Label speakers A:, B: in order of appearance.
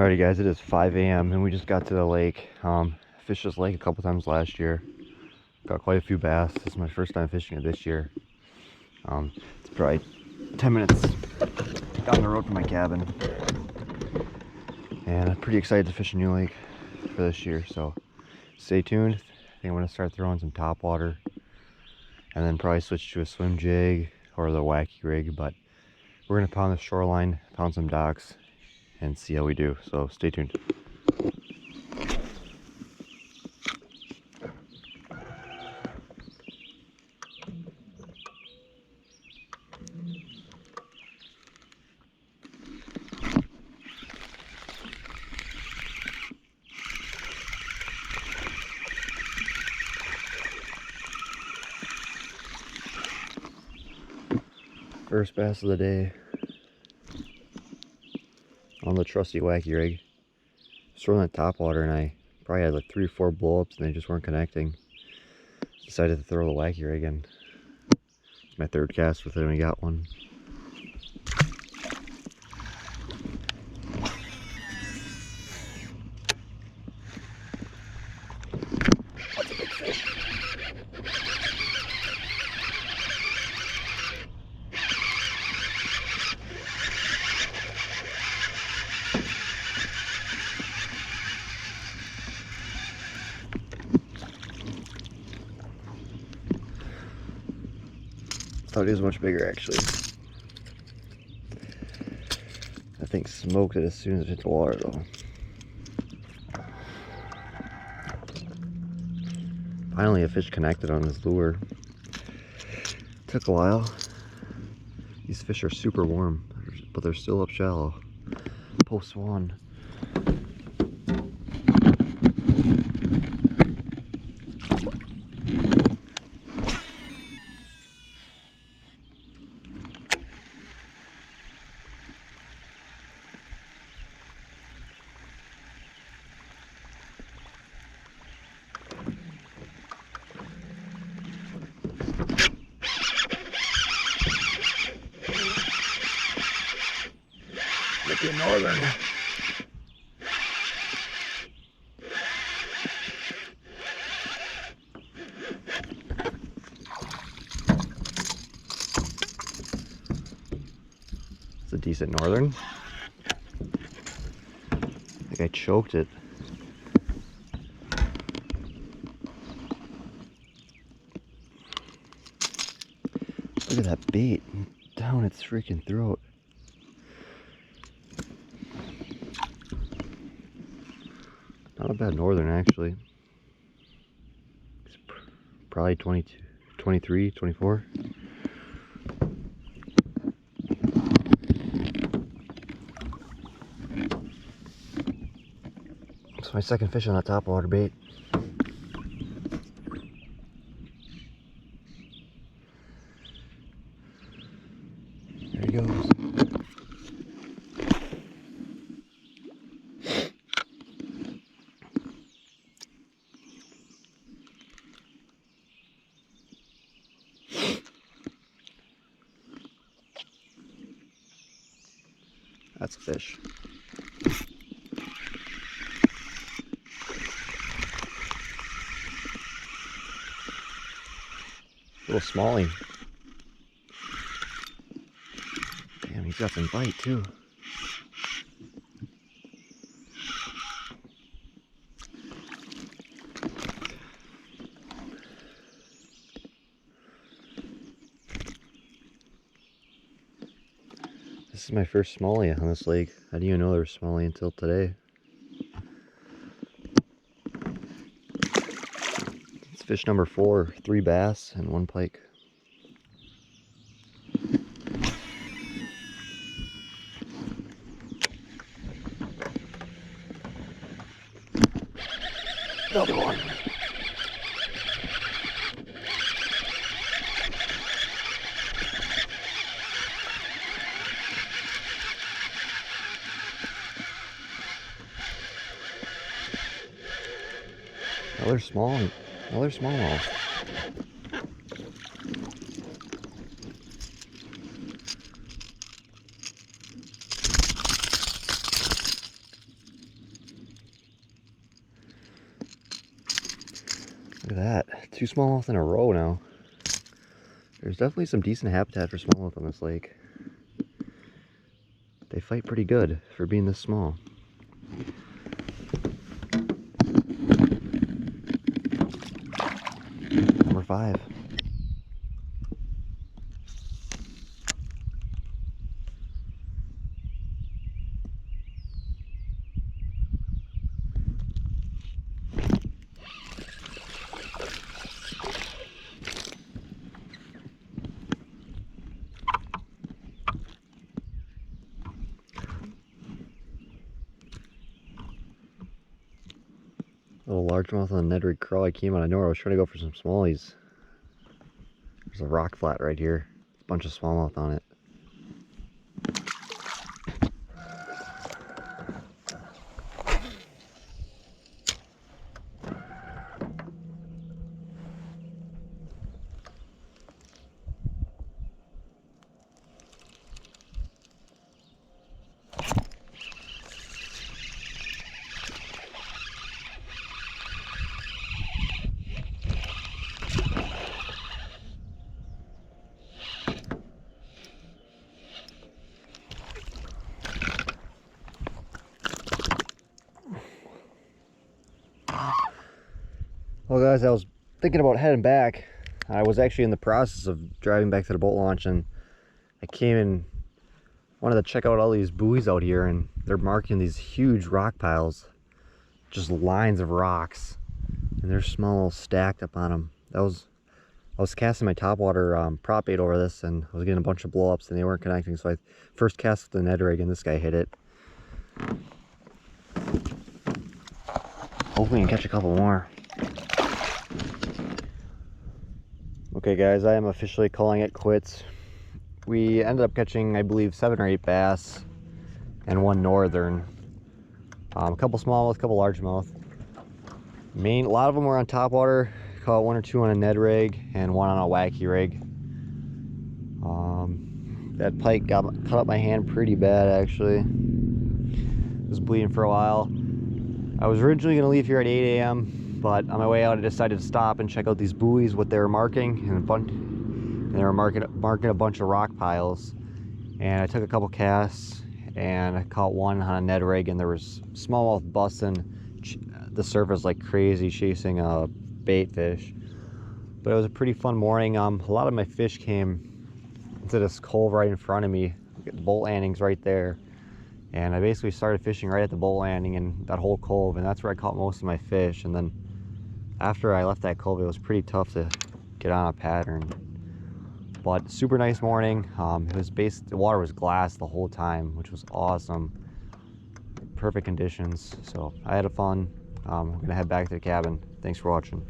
A: Alrighty guys, it is 5 a.m. and we just got to the lake. Fished this lake a couple times last year. Got quite a few bass. This is my first time fishing it this year. It's probably 10 minutes down the road from my cabin. And I'm pretty excited to fish a new lake for this year, so stay tuned. I think I'm going to start throwing some top water and then probably switch to a swim jig or the wacky rig, but we're going to pound the shoreline, pound some docks, and see how we do. So stay tuned. First bass of the day on the trusty wacky rig. Just throwing that top water, and I probably had like 3 or 4 blow-ups and they just weren't connecting. Decided to throw the wacky rig in. It's my third cast with it and we got one. That's a big fish. Thought he was much bigger actually. That thing smoked it as soon as it hit the water though. Finally a fish connected on this lure. Took a while. These fish are super warm, but they're still up shallow. Post one. Looking northern. It's a decent northern. I think I choked it. Look at that bait down its freaking throat. Not a bad northern actually. It's probably 22, 23, 24. It's my second fish on that top water bait. There he goes. That's a fish. Little smallie. Damn, he's got some bite too. This is my first smallie on this lake. I didn't even know there was smallie until today. It's fish number 4, 3 bass and 1 pike. Another one. Another smallmouth. at that. 2 smallmouth in a row now. There's definitely some decent habitat for smallmouth on this lake. They fight pretty good for being this small. Number 5. Little largemouth on the Ned Rig Crawl. I came out of nowhere. I was trying to go for some smallies. There's a rock flat right here. A bunch of smallmouth on it. Well guys, I was thinking about heading back. I was actually in the process of driving back to the boat launch, and I came and wanted to check out all these buoys out here, and they're marking these huge rock piles, just lines of rocks, and they're small stacked up on them. I was casting my topwater prop bait over this, and I was getting a bunch of blow-ups and they weren't connecting, so I first cast with the Ned Rig and this guy hit it. Hopefully we can catch a couple more. Okay guys, I am officially calling it quits. We ended up catching, I believe, 7 or 8 bass and 1 northern. A couple smallmouth, a couple largemouth. A lot of them were on topwater. Caught 1 or 2 on a Ned Rig and 1 on a wacky rig. That pike cut up my hand pretty bad actually. It was bleeding for a while. I was originally going to leave here at 8 a.m. but on my way out I decided to stop and check out these buoys, what they were marking, and they were marking a bunch of rock piles. And I took a couple casts and I caught 1 on a Ned Rig, and there was smallmouth busting the surface like crazy, chasing a bait fish. But it was a pretty fun morning. A lot of my fish came into this cove right in front of me. The boat landing's right there, and I basically started fishing right at the boat landing and that whole cove, and that's where I caught most of my fish. And then after I left that cove, it was pretty tough to get on a pattern. But super nice morning. The water was glass the whole time, which was awesome. Perfect conditions. So I had fun. I'm gonna head back to the cabin. Thanks for watching.